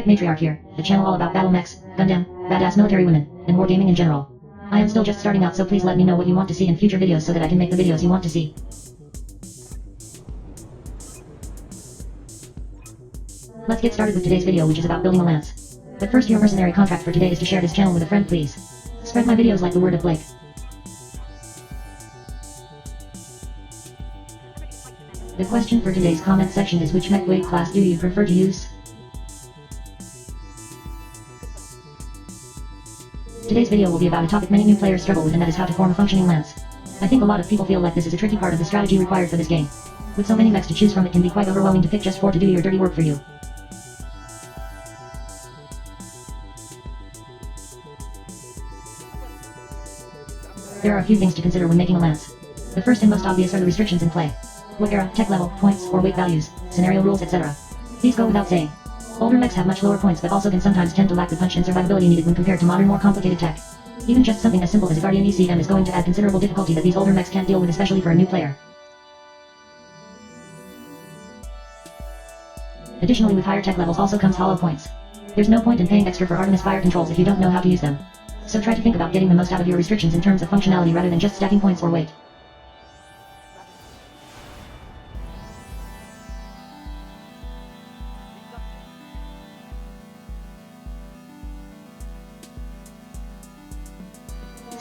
Mech Matriarch here, the channel all about battle mechs, Gundam, badass military women, and wargaming in general. I am still just starting out, so please let me know what you want to see in future videos so that I can make the videos you want to see. Let's get started with today's video, which is about building a lance. But first, your mercenary contract for today is to share this channel with a friend, please. Spread my videos like the word of Blake. The question for today's comment section is, which mech weight class do you prefer to use? Today's video will be about a topic many new players struggle with, and that is how to form a functioning lance. I think a lot of people feel like this is a tricky part of the strategy required for this game. With so many mechs to choose from, it can be quite overwhelming to pick just 4 to do your dirty work for you. There are a few things to consider when making a lance. The first and most obvious are the restrictions in play. What era, tech level, points, or weight values, scenario rules, etc. These go without saying. Older mechs have much lower points, but also can sometimes tend to lack the punch and survivability needed when compared to modern, more complicated tech. Even just something as simple as a Guardian ECM is going to add considerable difficulty that these older mechs can't deal with, especially for a new player. Additionally, with higher tech levels also comes hollow points. There's no point in paying extra for Artemis fire controls if you don't know how to use them. So try to think about getting the most out of your restrictions in terms of functionality rather than just stacking points or weight.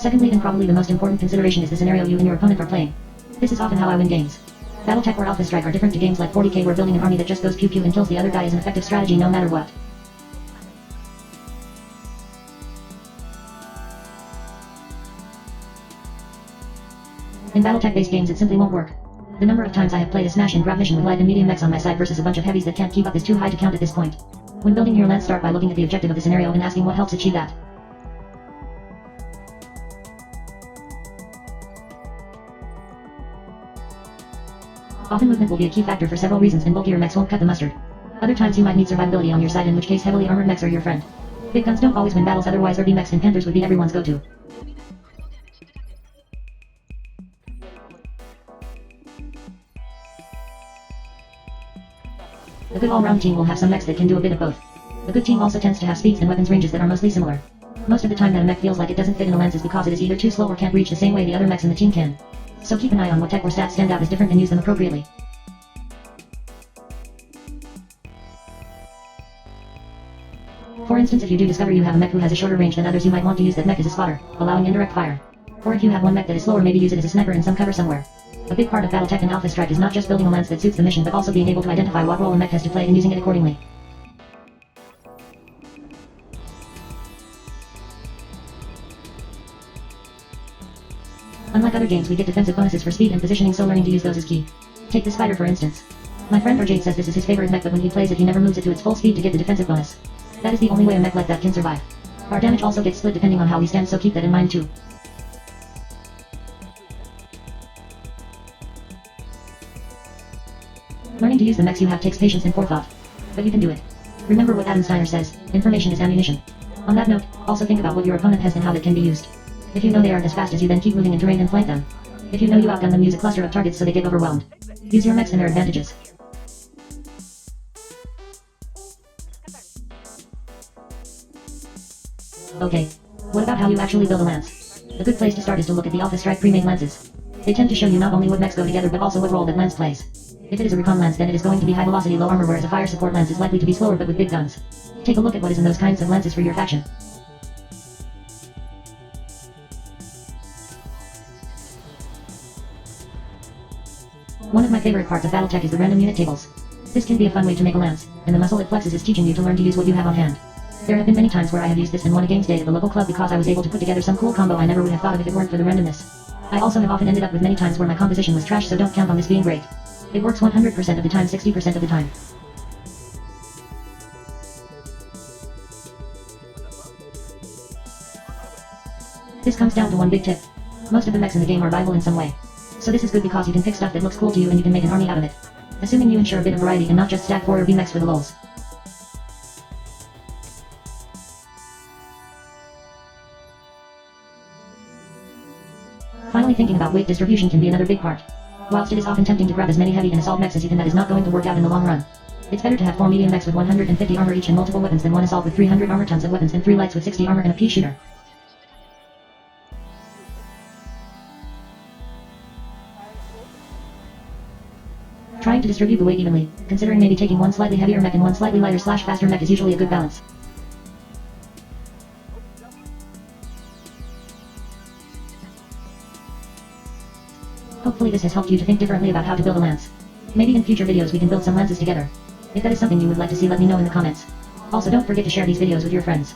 Secondly, and probably the most important consideration, is the scenario you and your opponent are playing. This is often how I win games. Battletech or Alphastrike are different to games like 40k, where building an army that just goes pew pew and kills the other guy is an effective strategy no matter what. In Battletech-based games it simply won't work. The number of times I have played a smash and grab mission with light and medium mechs on my side versus a bunch of heavies that can't keep up is too high to count at this point. When building your lance, start by looking at the objective of the scenario and asking what helps achieve that. Often movement will be a key factor for several reasons, and bulkier mechs won't cut the mustard. Other times you might need survivability on your side, in which case heavily armored mechs are your friend. Big guns don't always win battles, otherwise RB mechs and Panthers would be everyone's go-to. A good all-round team will have some mechs that can do a bit of both. A good team also tends to have speeds and weapons ranges that are mostly similar. Most of the time that a mech feels like it doesn't fit in a lance is because it is either too slow or can't reach the same way the other mechs in the team can. So keep an eye on what tech or stats stand out as different and use them appropriately. For instance, if you do discover you have a mech who has a shorter range than others, you might want to use that mech as a spotter, allowing indirect fire. Or if you have one mech that is slower, maybe use it as a sniper in some cover somewhere. A big part of Battletech and Alphastrike is not just building a lance that suits the mission, but also being able to identify what role a mech has to play and using it accordingly. Unlike other games, we get defensive bonuses for speed and positioning, so learning to use those is key. Take the Spider for instance. My friend RJ says this is his favorite mech, but when he plays it he never moves it to its full speed to get the defensive bonus. That is the only way a mech like that can survive. Our damage also gets split depending on how we stand, so keep that in mind too. Learning to use the mechs you have takes patience and forethought. But you can do it. Remember what Adam Steiner says, information is ammunition. On that note, also think about what your opponent has and how that can be used. If you know they aren't as fast as you, then keep moving in terrain and flank them. If you know you outgun them, use a cluster of targets so they get overwhelmed. Use your mechs and their advantages. Okay. What about how you actually build a lance? A good place to start is to look at the Alphastrike pre-made lances. They tend to show you not only what mechs go together but also what role that lance plays. If it is a recon lance, then it is going to be high velocity, low armor, whereas a fire support lance is likely to be slower but with big guns. Take a look at what is in those kinds of lances for your faction. One of my favorite parts of Battletech is the random unit tables. This can be a fun way to make a lance, and the muscle it flexes is teaching you to learn to use what you have on hand. There have been many times where I have used this and won a games day at the local club because I was able to put together some cool combo I never would have thought of if it weren't for the randomness. I also have often ended up with many times where my composition was trash, so don't count on this being great. It works 100% of the time, 60% of the time. This comes down to one big tip. Most of the mechs in the game are viable in some way. So this is good because you can pick stuff that looks cool to you and you can make an army out of it. Assuming you ensure a bit of variety and not just stack 4 RB mechs for the lulz. Finally, thinking about weight distribution can be another big part. Whilst it is often tempting to grab as many heavy and assault mechs as you can, that is not going to work out in the long run. It's better to have 4 medium mechs with 150 armor each and multiple weapons than one assault with 300 armor, tons of weapons, and 3 lights with 60 armor and a pea shooter. Trying to distribute the weight evenly, considering maybe taking one slightly heavier mech and one slightly lighter / faster mech is usually a good balance. Hopefully this has helped you to think differently about how to build a lance. Maybe in future videos we can build some lances together. If that is something you would like to see, let me know in the comments. Also, don't forget to share these videos with your friends.